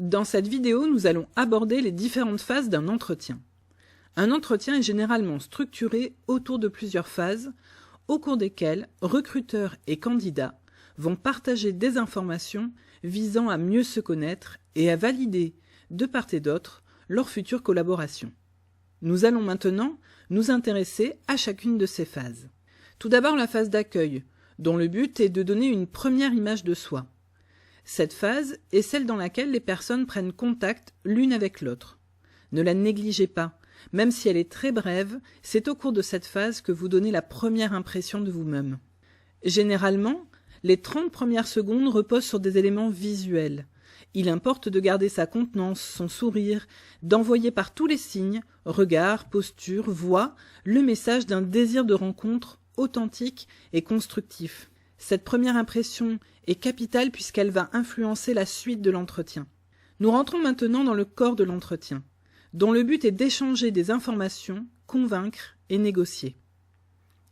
Dans cette vidéo, nous allons aborder les différentes phases d'un entretien. Un entretien est généralement structuré autour de plusieurs phases, au cours desquelles recruteurs et candidats vont partager des informations visant à mieux se connaître et à valider, de part et d'autre, leur future collaboration. Nous allons maintenant nous intéresser à chacune de ces phases. Tout d'abord la phase d'accueil, dont le but est de donner une première image de soi. Cette phase est celle dans laquelle les personnes prennent contact l'une avec l'autre. Ne la négligez pas, même si elle est très brève, c'est au cours de cette phase que vous donnez la première impression de vous-même. Généralement, les 30 premières secondes reposent sur des éléments visuels. Il importe de garder sa contenance, son sourire, d'envoyer par tous les signes, regard, posture, voix, le message d'un désir de rencontre authentique et constructif. Cette première impression est capitale puisqu'elle va influencer la suite de l'entretien. Nous rentrons maintenant dans le corps de l'entretien, dont le but est d'échanger des informations, convaincre et négocier.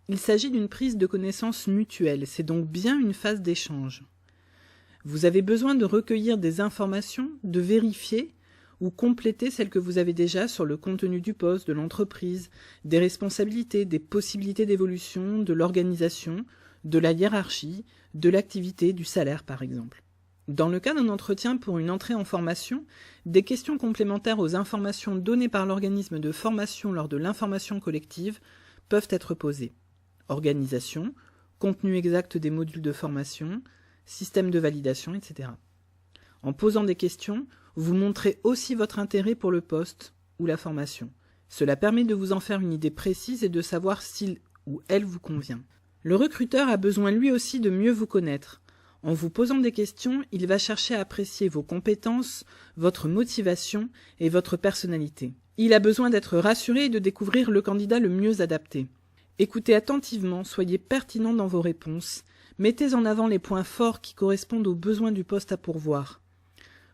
Il s'agit d'une prise de connaissance mutuelle, c'est donc bien une phase d'échange. Vous avez besoin de recueillir des informations, de vérifier ou compléter celles que vous avez déjà sur le contenu du poste, de l'entreprise, des responsabilités, des possibilités d'évolution, de l'organisation, de la hiérarchie, de l'activité, du salaire par exemple. Dans le cas d'un entretien pour une entrée en formation, des questions complémentaires aux informations données par l'organisme de formation lors de l'information collective peuvent être posées. Organisation, contenu exact des modules de formation, système de validation, etc. En posant des questions, vous montrez aussi votre intérêt pour le poste ou la formation. Cela permet de vous en faire une idée précise et de savoir s'il ou elle vous convient. Le recruteur a besoin lui aussi de mieux vous connaître. En vous posant des questions, il va chercher à apprécier vos compétences, votre motivation et votre personnalité. Il a besoin d'être rassuré et de découvrir le candidat le mieux adapté. Écoutez attentivement, soyez pertinent dans vos réponses, mettez en avant les points forts qui correspondent aux besoins du poste à pourvoir.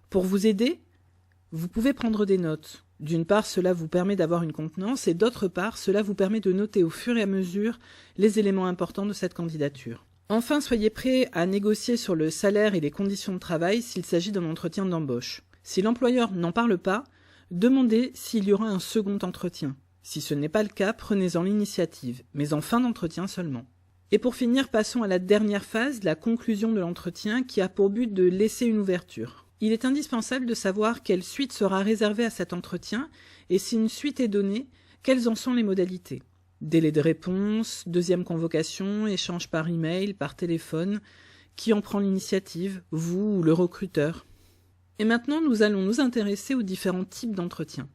Pour vous aider, vous pouvez prendre des notes. D'une part, cela vous permet d'avoir une contenance et d'autre part, cela vous permet de noter au fur et à mesure les éléments importants de cette candidature. Enfin, soyez prêts à négocier sur le salaire et les conditions de travail s'il s'agit d'un entretien d'embauche. Si l'employeur n'en parle pas, demandez s'il y aura un second entretien. Si ce n'est pas le cas, prenez-en l'initiative, mais en fin d'entretien seulement. Et pour finir, passons à la dernière phase, la conclusion de l'entretien, qui a pour but de laisser une ouverture. Il est indispensable de savoir quelle suite sera réservée à cet entretien et si une suite est donnée, quelles en sont les modalités. Délai de réponse, deuxième convocation, échange par email, par téléphone, qui en prend l'initiative, vous ou le recruteur. Et maintenant, nous allons nous intéresser aux différents types d'entretiens.